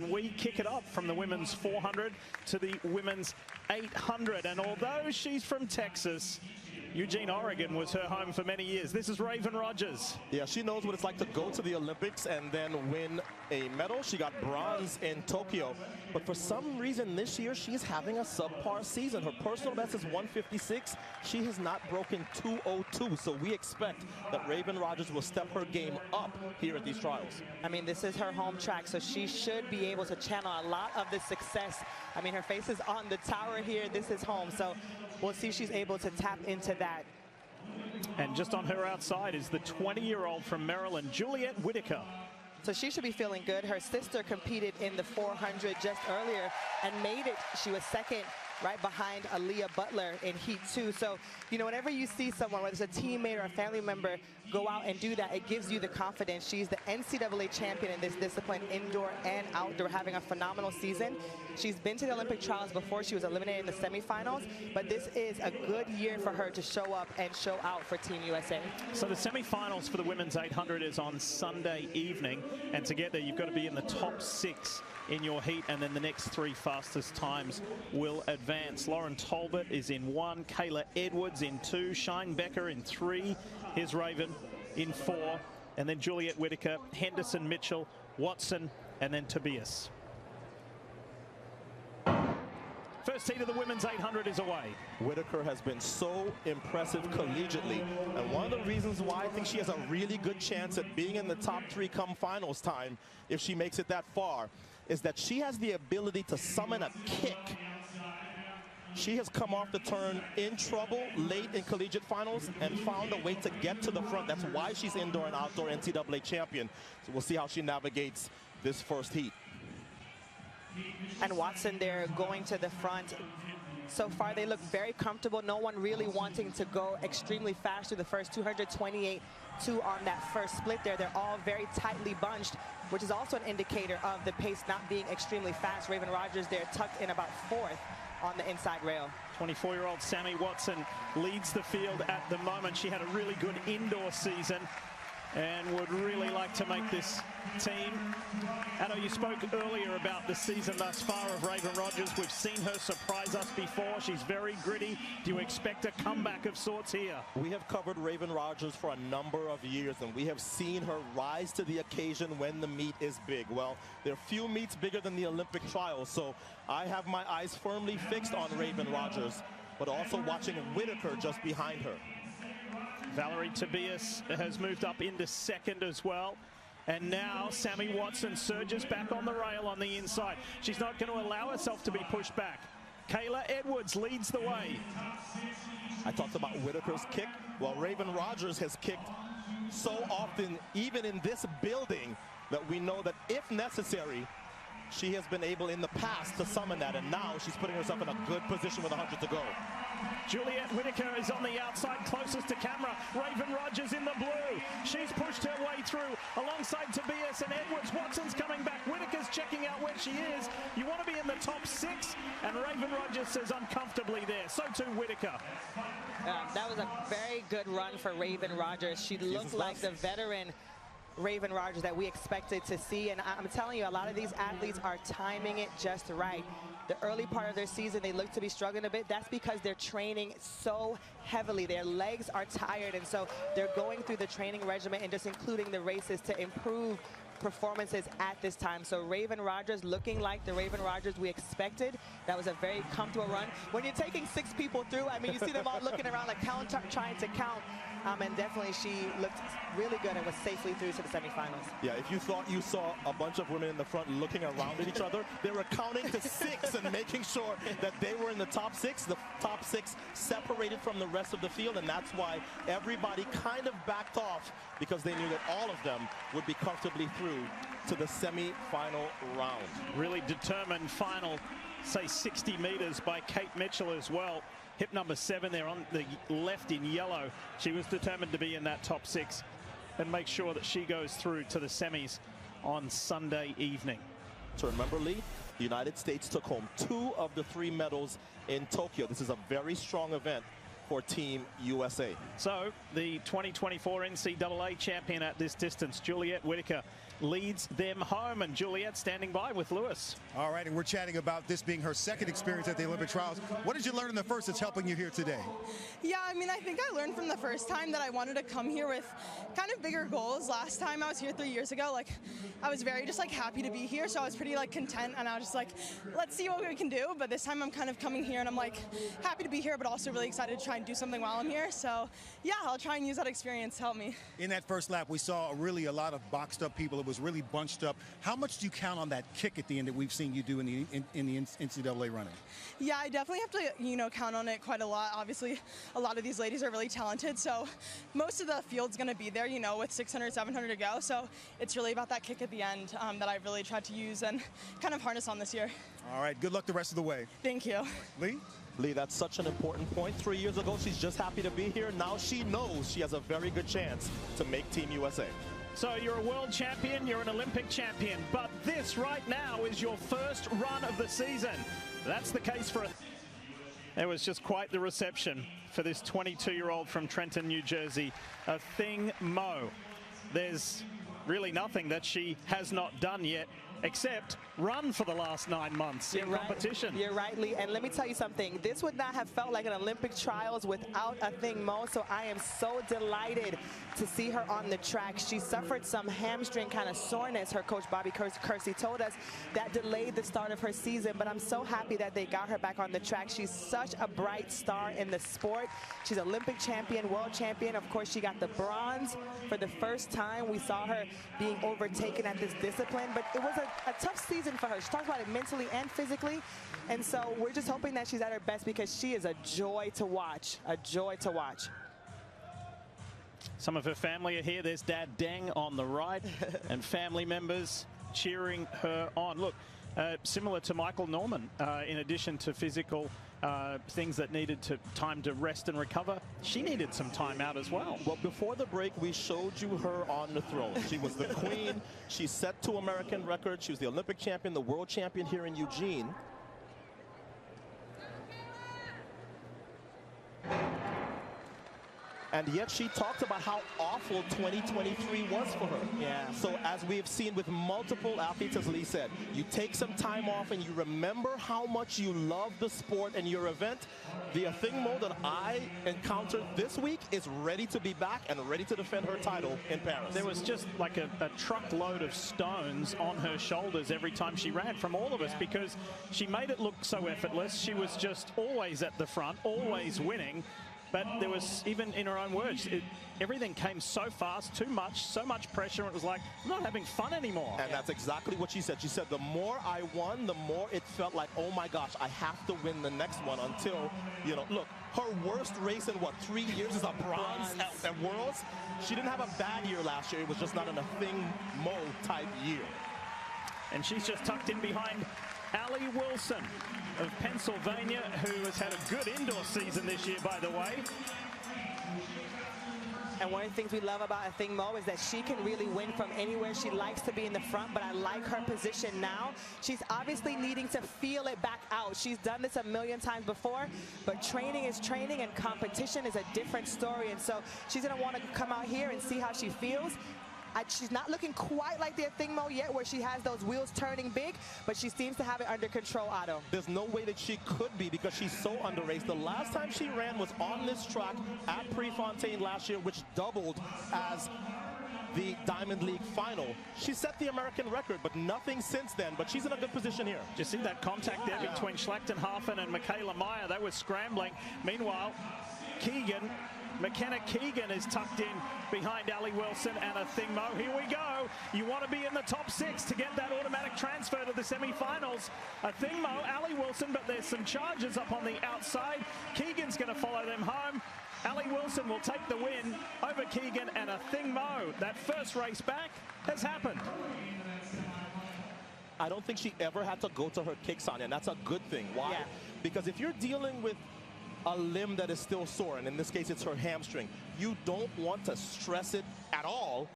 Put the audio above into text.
We kick it up from the women's 400 to the women's 800. And although she's from Texas, Eugene, Oregon was her home for many years. This is Raven Rogers. Yeah, she knows what it's like to go to the Olympics and then win a medal. She got bronze in Tokyo. But for some reason this year, she's having a subpar season. Her personal best is 156. She has not broken 202. So we expect that Raven Rogers will step her game up here at these trials. I mean, this is her home track, so she should be able to channel a lot of the success. I mean, her face is on the tower here. This is home. So we'll see if she's able to tap into that. And just on her outside is the 20-year-old from Maryland, Juliette Whitaker. So she should be feeling good. Her sister competed in the 400 just earlier and made it. She was second, right behind Aaliyah Butler in Heat 2. So, you know, whenever you see someone, whether it's a teammate or a family member, go out and do that, it gives you the confidence. She's the NCAA champion in this discipline, indoor and outdoor, having a phenomenal season. She's been to the Olympic trials before. She was eliminated in the semifinals, but this is a good year for her to show up and show out for Team USA. So the semifinals for the women's 800 is on Sunday evening, and to get there, you've got to be in the top 6 in your heat, and then the next 3 fastest times will advance. Lauren Talbot is in 1, Kayla Edwards in 2, Shine Becker in 3, here's Raven in 4, and then Juliette Whitaker, Henderson, Mitchell, Watson, and then Tobias. First heat of the women's 800 is away. Whitaker has been so impressive collegiately, and one of the reasons why I think she has a really good chance at being in the top 3 come finals time, if she makes it that far, is that she has the ability to summon a kick. She has come off the turn in trouble late in collegiate finals and found a way to get to the front. That's why she's indoor and outdoor NCAA champion. So we'll see how she navigates this first heat. And Watson there going to the front. So far they look very comfortable. No one really wanting to go extremely fast through the first 228-2 on that first split there. They're all very tightly bunched, which is also an indicator of the pace not being extremely fast. Raven Rogers there tucked in about 4th on the inside rail. 24-year-old Sammy Watson leads the field at the moment. She had a really good indoor season and would really like to make this team. Addo, you spoke earlier about the season thus far of Raven Rogers. We've seen her surprise us before. She's very gritty. Do you expect a comeback of sorts here? We have covered Raven Rogers for a number of years, and we have seen her rise to the occasion when the meet is big. Well, there are few meets bigger than the Olympic trials, so I have my eyes firmly fixed on Raven Rogers, but also watching Whitaker just behind her. Valerie Tobias has moved up into 2nd as well. And now Sammy Watson surges back on the rail on the inside. She's not going to allow herself to be pushed back. Kayla Edwards leads the way. I talked about Whitaker's kick. Well, Raven Rogers has kicked so often, even in this building, that we know that if necessary, she has been able in the past to summon that, and now she's putting herself in a good position with 100 to go. Juliette Whitaker is on the outside, closest to camera. Raven Rogers in the blue. She's pushed her way through alongside Tobias and Edwards. Watson's coming back. Whitaker's checking out where she is. You want to be in the top 6, and Raven Rogers says I'm comfortably there. So too Whitaker. That was a very good run for Raven Rogers. She looked like the veteran Raven Rogers that we expected to see, and I'm telling you, a lot of these athletes are timing it just right. The early part of their season, they look to be struggling a bit. That's because they're training so heavily. Their legs are tired, and so they're going through the training regimen and just including the races to improve performances at this time. So Raven Rogers looking like the Raven Rogers we expected. That was a very comfortable run. When you're taking 6 people through, I mean, you see them all looking around like trying to count. And definitely she looked really good and was safely through to the semifinals. Yeah, if you thought you saw a bunch of women in the front looking around at each other, they were counting to 6 and making sure that they were in the top 6. The top 6 separated from the rest of the field, and that's why everybody kind of backed off, because they knew that all of them would be comfortably through to the semi-final round. Really determined final, say 60 meters by Kate Mitchell as well. Hip number 7 there on the left in yellow. She was determined to be in that top 6 and make sure that she goes through to the semis on Sunday evening. So remember, Lee, the United States took home 2 of the 3 medals in Tokyo. This is a very strong event for Team USA. So the 2024 NCAA champion at this distance, Juliette Whitaker, leads them home. And Juliet standing by with Lewis. All right, and we're chatting about this being her second experience at the Olympic trials. What did you learn in the first that's helping you here today? Yeah, I mean, I think I learned from the first time that I wanted to come here with kind of bigger goals. Last time I was here 3 years ago, like, I was very just like happy to be here, so I was pretty like content, and I was just like, let's see what we can do. But this time I'm kind of coming here and I'm like happy to be here, but also really excited to try and do something while I'm here. So yeah, I'll try and use that experience to help me. In that first lap, we saw really a lot of boxed up people. It was really bunched up. How much do you count on that kick at the end that we've seen you do in the NCAA running? Yeah, I definitely have to, count on it quite a lot. Obviously, a lot of these ladies are really talented, so most of the field's going to be there, with 600, 700 to go. So it's really about that kick at the end that I've really tried to use and kind of harness on this year. All right, good luck the rest of the way. Thank you. Lee? Lee, that's such an important point. 3 years ago, she's just happy to be here. Now she knows she has a very good chance to make Team USA. So you're a world champion, you're an Olympic champion, but this right now is your first run of the season. That's the case for... It was just quite the reception for this 22-year-old from Trenton, New Jersey, Athing Mu. There's really nothing that she has not done yet except run for the last 9 months in competition. You're right, Lee. And let me tell you something. This would not have felt like an Olympic trials without Athing Mu. So I am so delighted to see her on the track. She suffered some hamstring kind of soreness. Her coach, Bobby Kersey, told us that delayed the start of her season. But I'm so happy that they got her back on the track. She's such a bright star in the sport. She's Olympic champion, world champion. Of course, she got the bronze for the first time. We saw her being overtaken at this discipline. But it was a tough season for her. She talks about it mentally and physically, and so we're just hoping that she's at her best because she is a joy to watch, a joy to watch. Some of her family are here. There's Dad Deng on the right and family members cheering her on. Look, similar to Michael Norman, in addition to physical things that needed time to rest and recover, she needed some time out as well. Well, before the break, we showed you her on the throne. She was the queen. She set 2 American records. She was the Olympic champion, the world champion here in Eugene. And yet she talked about how awful 2023 was for her. Yeah. So as we've seen with multiple athletes, as Lee said, you take some time off and you remember how much you love the sport and your event. The Athing Mu that I encountered this week is ready to be back and ready to defend her title in Paris. There was just like a truckload of stones on her shoulders every time she ran from all of us because she made it look so effortless. She was just always at the front, always winning. But there was, even in her own words, everything came so fast, too much, so much pressure. It was like, I'm not having fun anymore. And that's exactly what she said. She said, the more I won, the more it felt like, oh my gosh, I have to win the next one until, look, her worst race in, 3 years is a bronze at Worlds. She didn't have a bad year last year. It was just not an Athing Mu type year. And she's just tucked in behind Allie Wilson of Pennsylvania, who has had a good indoor season this year, by the way. And one of the things we love about Athing Mu is that she can really win from anywhere. She likes to be in the front, but I like her position now. She's obviously needing to feel it back out. She's done this a million times before, but training is training and competition is a different story. And so she's going to want to come out here and see how she feels. She's not looking quite like the Athing Mu yet, where she has those wheels turning big, but she seems to have it under control, Otto. There's no way that she could be because she's so underraced. The last time she ran was on this track at Prefontaine last year, which doubled as the Diamond League final. She set the American record, but nothing since then. But she's in a good position here. Do you see that contact there between Schlachtenhafen and Michaela Meyer? They were scrambling. Meanwhile, McKenna Keegan is tucked in behind Allie Wilson and Athing Mu. Here we go. You want to be in the top 6 to get that automatic transfer to the semifinals. Athing Mu, Allie Wilson, but there's some charges up on the outside. Keegan's going to follow them home. Allie Wilson will take the win over Keegan and Athing Mu. That first race back has happened. I don't think she ever had to go to her kicks on, and that's a good thing. Why? Yeah. Because if you're dealing with a limb that is still sore, and in this case it's her hamstring, you don't want to stress it at all